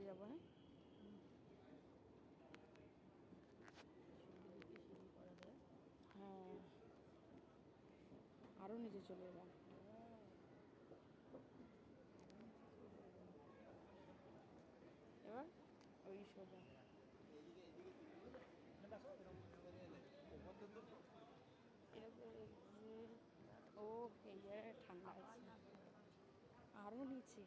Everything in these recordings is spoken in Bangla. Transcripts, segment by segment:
নিচে যাবো। হ্যাঁ, আরও নিচে চলে এলাম। এবার ওই সোজা ও এই জায়গায় ঠান্ডা আছে আরও নিচে।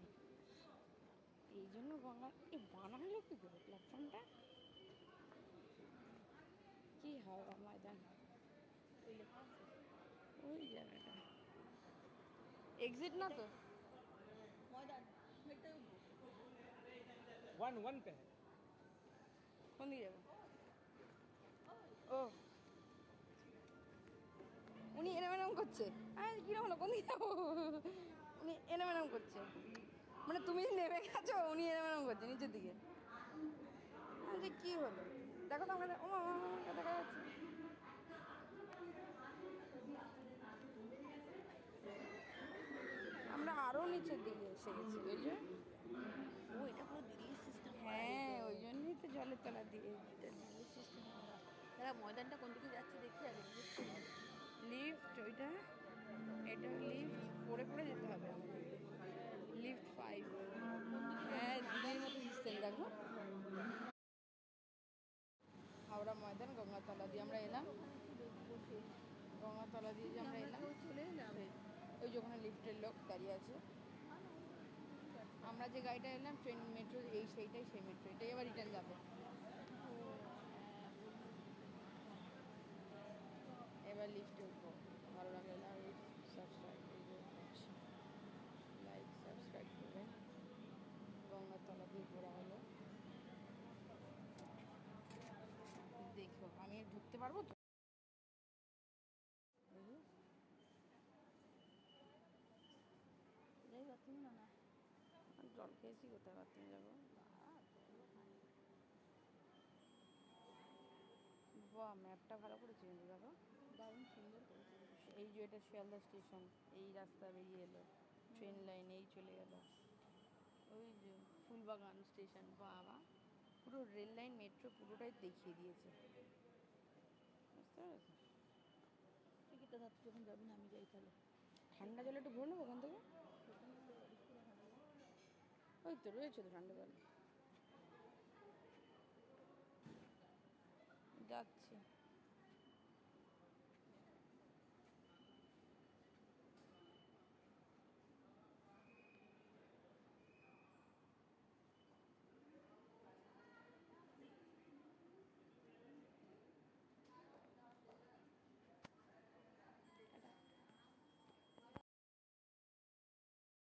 এই জন্য গঙ্গা এই বানালো কী করে প্ল্যাটফর্মটা? কি হাওড়া ময়দান ওই জায়গাটা এক্সিট না তো ময়দান वन पे है। কোন দিকে যাবো? ও উনি এরম করছে। কিরম হলো, কোন দিকে যাবো? উনি এরম করছে, মানে তুমি নেমে গেছো, উনি এরম করছে নিচের দিকে। যে কী হলো দেখো তো আমাকে, ও দেখা যাচ্ছে। আমরা আরও নিচের দিকে এসে গেছি। ওই যে ও এটা পুরো দিল্লি সিস্টেম। হ্যাঁ, ওই জন্যই তো জলের তলা দিয়ে দিল্লি সিস্টেম করা। তারা ময়দানটা কোন দিকে যাচ্ছে দেখি আগে লিফট ওইটা, এটা লিফট পড়ে পড়ে যেতে হবে আমাদের। লিফট 5। হ্যাঁ, দিদির মতো সিস্টেম দেখো। হাওড়া ময়দান গঙ্গাতলা দিয়ে আমরা এলাম, গঙ্গাতলা দিয়ে যে আমরা এলাম চলে এলাম। ওই যে ওখানে লিফটের লোক দাঁড়িয়ে আছে। আমরা যে গাড়িটা এলাম ট্রেন মেট্রো সেইটাই, সেই মেট্রো এটাই আবার রিটার্ন যাবে। এবার লিফটে উঠবো। ভালো লাগলে লাইক সাবস্ক্রাইব করবেন। গঙ্গাতলা দিয়ে ঘোরা হলো। দেখো আমি ঢুকতে পারবো তো? জল খেয়েছি, কোথায় বাথরুম যাবো? বাহ, ম্যাপটা ভালো করেছে কিন্তু দেখো, দারুণ সুন্দর করেছে। এই যে এটা শিয়ালদা স্টেশন, এই রাস্তা বেরিয়ে এলো, ট্রেন লাইন এই চলে গেল। ওই যে ফুলবাগান স্টেশন, বাবা পুরো রেল লাইন মেট্রো পুরোটাই দেখিয়ে দিয়েছে, বুঝতে পেরেছো? টিকিটটা ধর, যখন যাবি না আমি যাই তাহলে। ঠান্ডা জল একটু ভরে নেবো ওখান থেকে। ওই তো রয়েছে তো ঠান্ডা জল, যাচ্ছি।